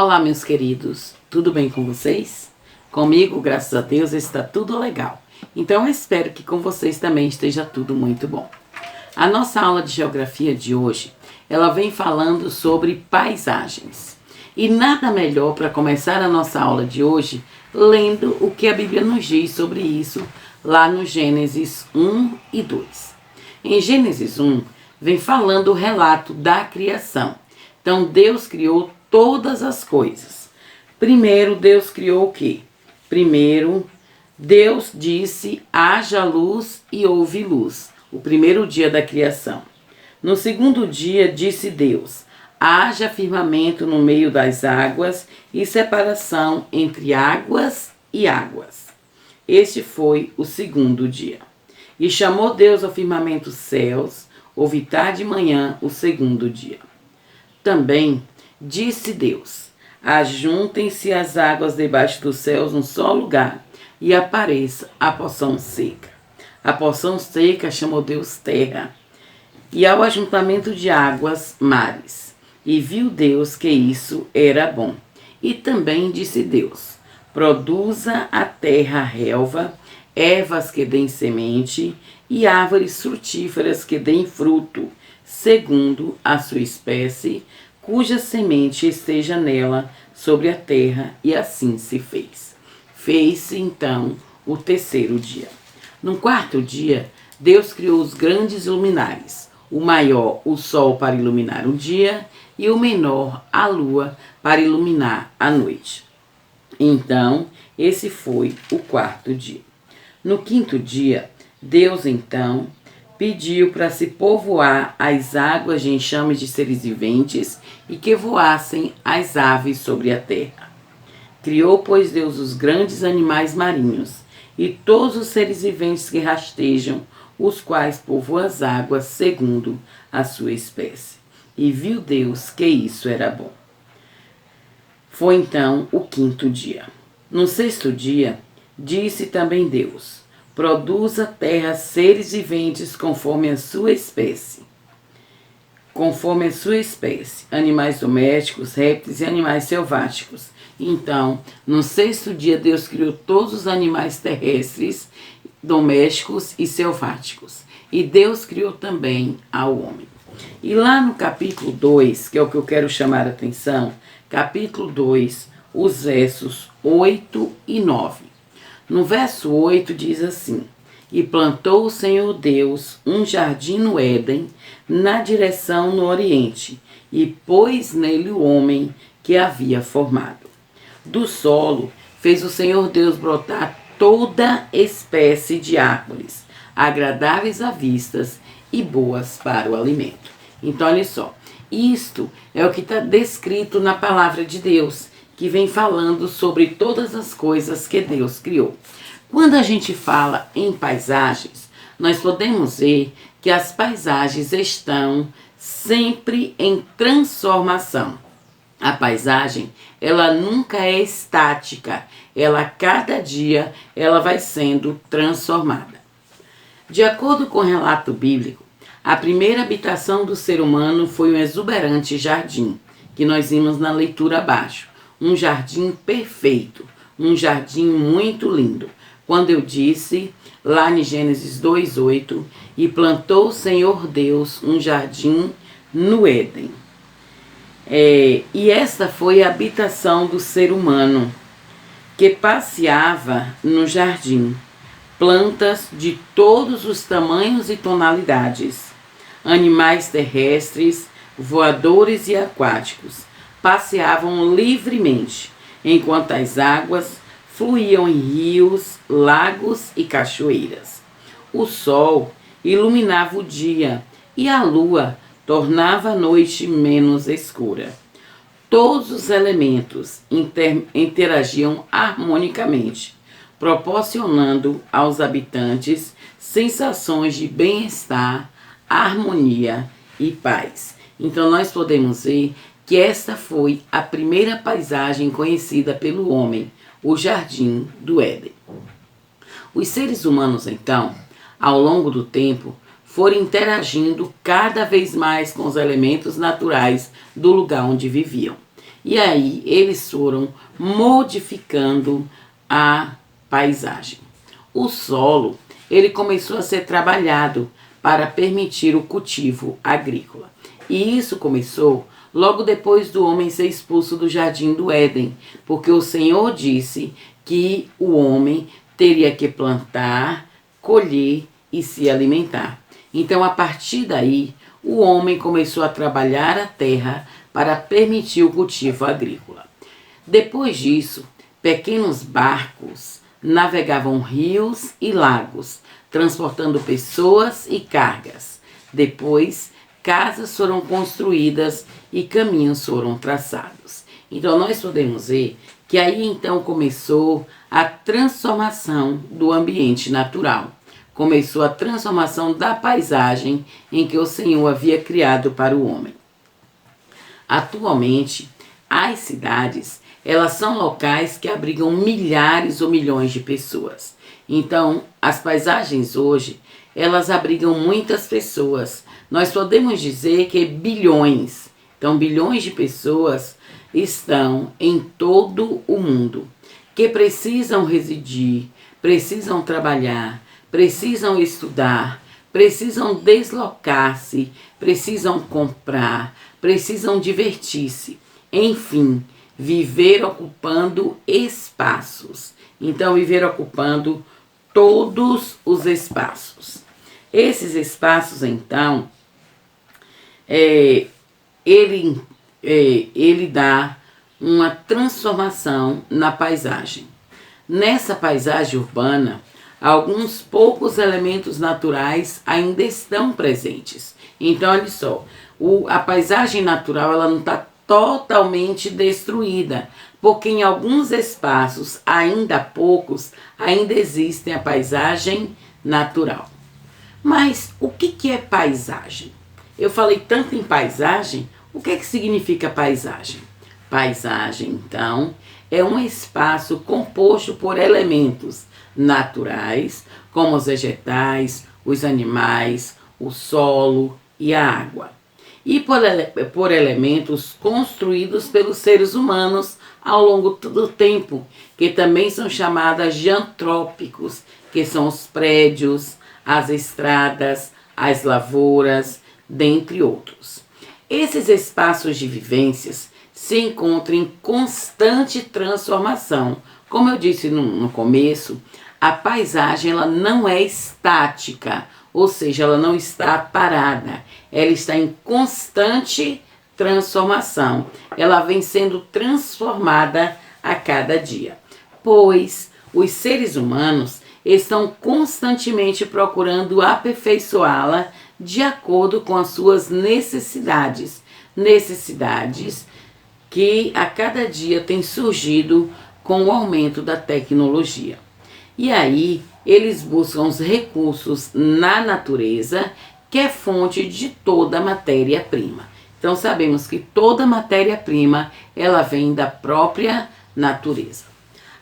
Olá, meus queridos, tudo bem com vocês? Comigo, graças a Deus, está tudo legal. Então, eu espero que com vocês também esteja tudo muito bom. A nossa aula de geografia de hoje, ela vem falando sobre paisagens. E nada melhor para começar a nossa aula de hoje lendo o que a Bíblia nos diz sobre isso lá no Gênesis 1 e 2. Em Gênesis 1, vem falando o relato da criação. Então, Deus criou todas as coisas. Primeiro, Deus criou o quê? Primeiro, Deus disse, haja luz e houve luz. O primeiro dia da criação. No segundo dia, disse Deus, haja firmamento no meio das águas e separação entre águas e águas. Este foi o segundo dia. E chamou Deus ao firmamento céus, houve tarde e manhã o segundo dia. Também disse Deus, ajuntem-se as águas debaixo dos céus num só lugar, e apareça a porção seca. A porção seca chamou Deus terra, e ao ajuntamento de águas, mares. E viu Deus que isso era bom. E também disse Deus, produza a terra relva, ervas que deem semente, e árvores frutíferas que deem fruto, segundo a sua espécie, cuja semente esteja nela sobre a terra, e assim se fez. Fez-se então o terceiro dia. No quarto dia, Deus criou os grandes luminares, o maior, o sol, para iluminar o dia, e o menor, a lua, para iluminar a noite. Então, esse foi o quarto dia. No quinto dia, Deus então pediu para se povoar as águas de enxames de seres viventes e que voassem as aves sobre a terra. Criou, pois, Deus os grandes animais marinhos e todos os seres viventes que rastejam, os quais povoam as águas segundo a sua espécie. E viu Deus que isso era bom. Foi então o quinto dia. No sexto dia, disse também Deus, produza a terra seres viventes conforme a sua espécie. Conforme a sua espécie, animais domésticos, répteis e animais selváticos. Então, no sexto dia, Deus criou todos os animais terrestres, domésticos e selváticos. E Deus criou também ao homem. E lá no capítulo 2, que é o que eu quero chamar a atenção, capítulo 2, os versos 8 e 9. No verso 8 diz assim, e plantou o Senhor Deus um jardim no Éden, na direção no Oriente, e pôs nele o homem que havia formado. Do solo fez o Senhor Deus brotar toda espécie de árvores, agradáveis à vista e boas para o alimento. Então, olha só, isto é o que está descrito na palavra de Deus, que vem falando sobre todas as coisas que Deus criou. Quando a gente fala em paisagens, nós podemos ver que as paisagens estão sempre em transformação. A paisagem, ela nunca é estática, cada dia ela vai sendo transformada. De acordo com o relato bíblico, a primeira habitação do ser humano foi um exuberante jardim, que nós vimos na leitura abaixo. Um jardim perfeito, um jardim muito lindo. Quando eu disse, lá em Gênesis 2:8, e plantou o Senhor Deus um jardim no Éden. E esta foi a habitação do ser humano, que passeava no jardim. Plantas de todos os tamanhos e tonalidades, animais terrestres, voadores e aquáticos, passeavam livremente, enquanto as águas fluíam em rios, lagos e cachoeiras. O sol iluminava o dia e a lua tornava a noite menos escura. Todos os elementos interagiam harmonicamente, proporcionando aos habitantes sensações de bem-estar, harmonia e paz. Então, nós podemos ver que esta foi a primeira paisagem conhecida pelo homem, o Jardim do Éden. Os seres humanos, então, ao longo do tempo, foram interagindo cada vez mais com os elementos naturais do lugar onde viviam. E aí eles foram modificando a paisagem. O solo, ele começou a ser trabalhado para permitir o cultivo agrícola. E isso começou logo depois do homem ser expulso do jardim do Éden, porque o Senhor disse que o homem teria que plantar, colher e se alimentar. Então, a partir daí, o homem começou a trabalhar a terra para permitir o cultivo agrícola. Depois disso, pequenos barcos navegavam rios e lagos, transportando pessoas e cargas. Depois, casas foram construídas e caminhos foram traçados. Então, nós podemos ver que aí então começou a transformação do ambiente natural. Começou a transformação da paisagem em que o Senhor havia criado para o homem. Atualmente, as cidades, elas são locais que abrigam milhares ou milhões de pessoas. Então, as paisagens hoje, elas abrigam muitas pessoas. Nós podemos dizer que bilhões, então bilhões de pessoas estão em todo o mundo, que precisam residir, precisam trabalhar, precisam estudar, precisam deslocar-se, precisam comprar, precisam divertir-se, enfim, viver ocupando espaços. Então, viver ocupando todos os espaços. Esses espaços, então, ele dá uma transformação na paisagem. Nessa paisagem urbana, alguns poucos elementos naturais ainda estão presentes. Então, olha só, a paisagem natural ela não está totalmente destruída, porque em alguns espaços, ainda poucos, ainda existem a paisagem natural. Mas o que é paisagem? Eu falei tanto em paisagem, o que significa paisagem? Paisagem, então, é um espaço composto por elementos naturais, como os vegetais, os animais, o solo e a água. E por elementos construídos pelos seres humanos ao longo do tempo, que também são chamadas de antrópicos, que são os prédios, as estradas, as lavouras, dentre outros. Esses espaços de vivências se encontram em constante transformação. Como eu disse no começo, a paisagem ela não é estática, ou seja, ela não está parada, ela está em constante transformação. Ela vem sendo transformada a cada dia, pois os seres humanos estão constantemente procurando aperfeiçoá-la de acordo com as suas necessidades. Necessidades que a cada dia têm surgido com o aumento da tecnologia. E aí, eles buscam os recursos na natureza, que é fonte de toda matéria-prima. Então, sabemos que toda matéria-prima, ela vem da própria natureza.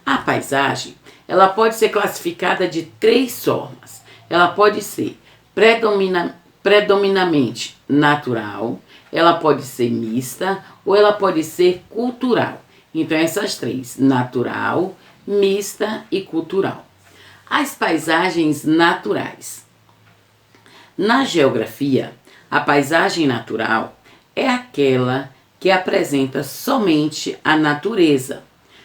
A paisagem, ela pode ser classificada de 3 formas. Ela pode ser predominantemente natural, ela pode ser mista ou ela pode ser cultural. Então, essas 3, natural, mista e cultural. As paisagens naturais. Na geografia, a paisagem natural é aquela que apresenta somente a natureza.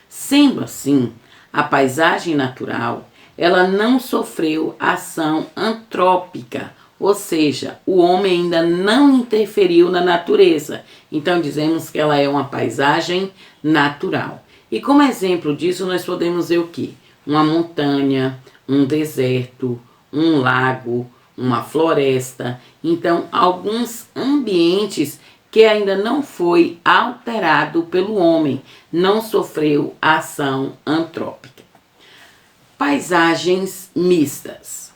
Sendo assim, a paisagem natural, ela não sofreu ação antrópica, ou seja, o homem ainda não interferiu na natureza. Então, dizemos que ela é uma paisagem natural. E como exemplo disso, nós podemos ver o quê? Uma montanha, um deserto, um lago, uma floresta. Então, alguns ambientes que ainda não foi alterado pelo homem, não sofreu ação antrópica. Paisagens mistas.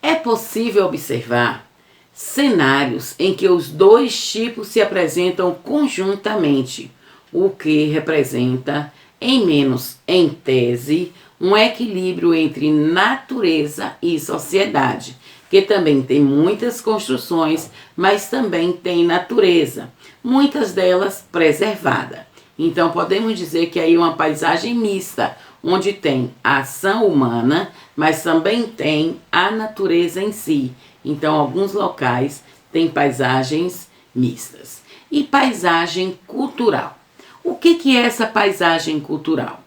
É possível observar cenários em que os 2 tipos se apresentam conjuntamente, o que representa, em tese, um equilíbrio entre natureza e sociedade, que também tem muitas construções, mas também tem natureza, muitas delas preservadas. Então podemos dizer que aí é uma paisagem mista, onde tem a ação humana, mas também tem a natureza em si. Então alguns locais têm paisagens mistas. E paisagem cultural. O que é essa paisagem cultural?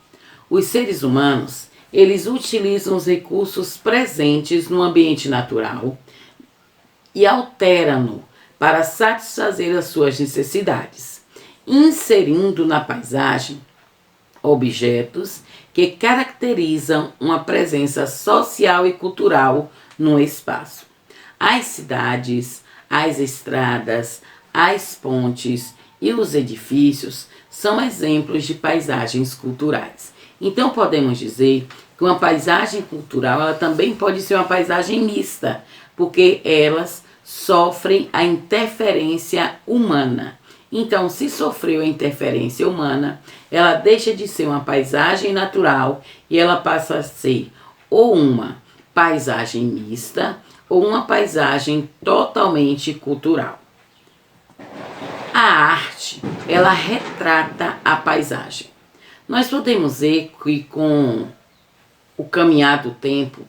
Os seres humanos, eles utilizam os recursos presentes no ambiente natural e alteram-no para satisfazer as suas necessidades, inserindo na paisagem objetos que caracterizam uma presença social e cultural no espaço. As cidades, as estradas, as pontes e os edifícios são exemplos de paisagens culturais. Então podemos dizer que uma paisagem cultural ela também pode ser uma paisagem mista, porque elas sofrem a interferência humana. Então, se sofreu a interferência humana, ela deixa de ser uma paisagem natural e ela passa a ser ou uma paisagem mista ou uma paisagem totalmente cultural. A arte, ela retrata a paisagem. Nós podemos ver que com o caminhar do tempo,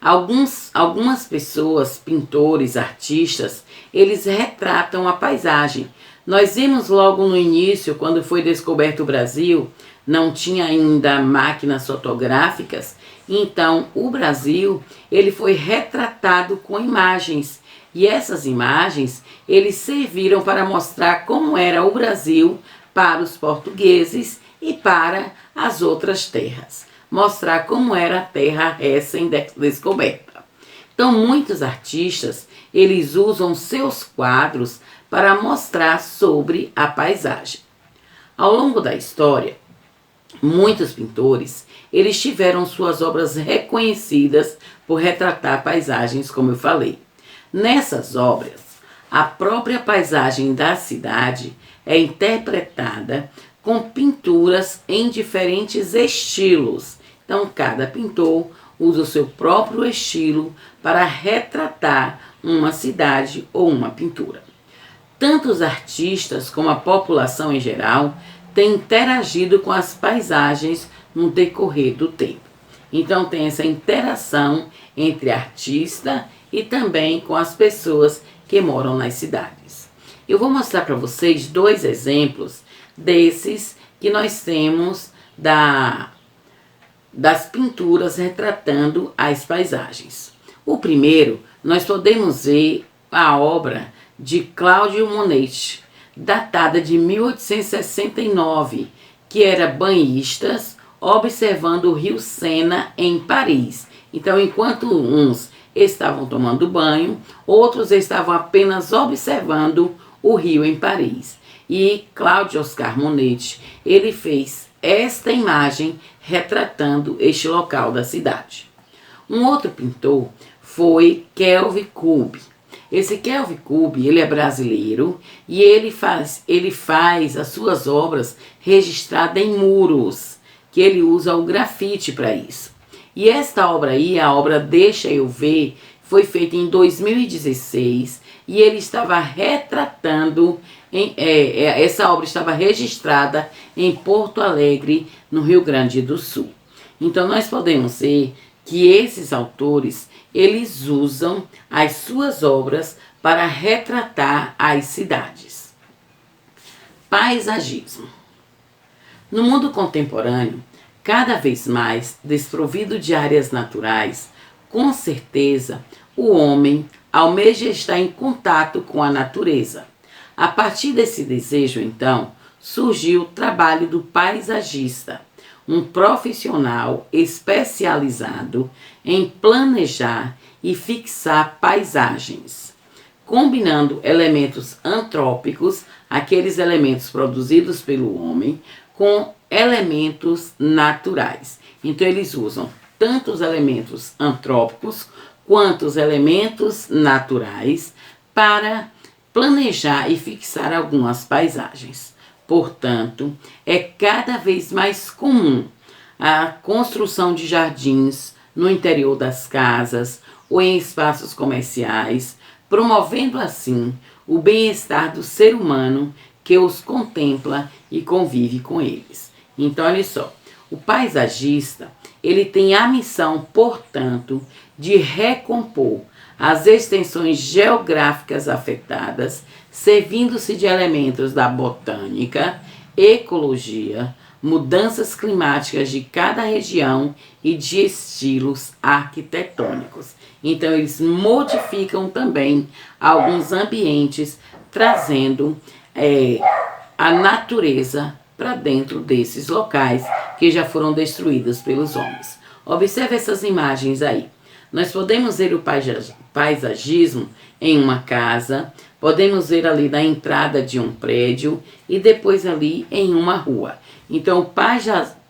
algumas pessoas, pintores, artistas, eles retratam a paisagem. Nós vimos logo no início, quando foi descoberto o Brasil, não tinha ainda máquinas fotográficas, então o Brasil ele foi retratado com imagens. E essas imagens, eles serviram para mostrar como era o Brasil para os portugueses e para as outras terras. Mostrar como era a terra recém-descoberta. Então, muitos artistas, eles usam seus quadros para mostrar sobre a paisagem. Ao longo da história, muitos pintores, eles tiveram suas obras reconhecidas por retratar paisagens, como eu falei. Nessas obras, a própria paisagem da cidade é interpretada com pinturas em diferentes estilos. Então, cada pintor usa o seu próprio estilo para retratar uma cidade ou uma pintura. Tanto os artistas como a população em geral têm interagido com as paisagens no decorrer do tempo. Então tem essa interação entre artista e também com as pessoas que moram nas cidades. Eu vou mostrar para vocês 2 exemplos desses que nós temos das pinturas retratando as paisagens. O primeiro, nós podemos ver a obra de Claude Monet, datada de 1869, que era banhistas observando o rio Sena em Paris. Então, enquanto uns estavam tomando banho, outros estavam apenas observando o rio em Paris. E Claude Oscar Monet, ele fez esta imagem retratando este local da cidade. Um outro pintor foi Kelvin Kube. Esse Kelvin Kube, ele é brasileiro e ele faz as suas obras registradas em muros, que ele usa o grafite para isso. E esta obra aí, a obra Deixa Eu Ver, foi feita em 2016 e ele estava retratando, essa obra estava registrada em Porto Alegre, no Rio Grande do Sul. Então nós podemos ver que esses autores, eles usam as suas obras para retratar as cidades. Paisagismo. No mundo contemporâneo, cada vez mais desprovido de áreas naturais, com certeza o homem almeja estar em contato com a natureza. A partir desse desejo, então, surgiu o trabalho do paisagista, um profissional especializado em planejar e fixar paisagens, combinando elementos antrópicos, aqueles elementos produzidos pelo homem, com elementos naturais. Então eles usam tanto os elementos antrópicos quanto os elementos naturais para planejar e fixar algumas paisagens. Portanto, é cada vez mais comum a construção de jardins no interior das casas ou em espaços comerciais, promovendo assim o bem-estar do ser humano que os contempla e convive com eles. Então, olha só, o paisagista, ele tem a missão, portanto, de recompor as extensões geográficas afetadas, servindo-se de elementos da botânica, ecologia, mudanças climáticas de cada região e de estilos arquitetônicos. Então, eles modificam também alguns ambientes, trazendo a natureza para dentro desses locais que já foram destruídos pelos homens. Observe essas imagens aí. Nós podemos ver o paisagismo em uma casa, podemos ver ali na entrada de um prédio e depois ali em uma rua. Então, o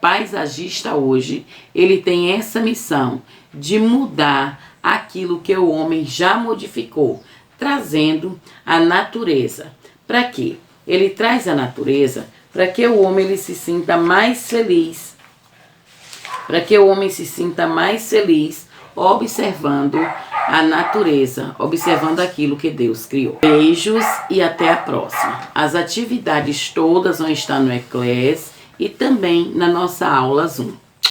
paisagista hoje, ele tem essa missão de mudar aquilo que o homem já modificou, trazendo a natureza. Para quê? Ele traz a natureza para que o homem ele se sinta mais feliz. Para que o homem se sinta mais feliz observando a natureza, observando aquilo que Deus criou. Beijos e até a próxima. As atividades todas vão estar no Eclés e também na nossa aula Zoom.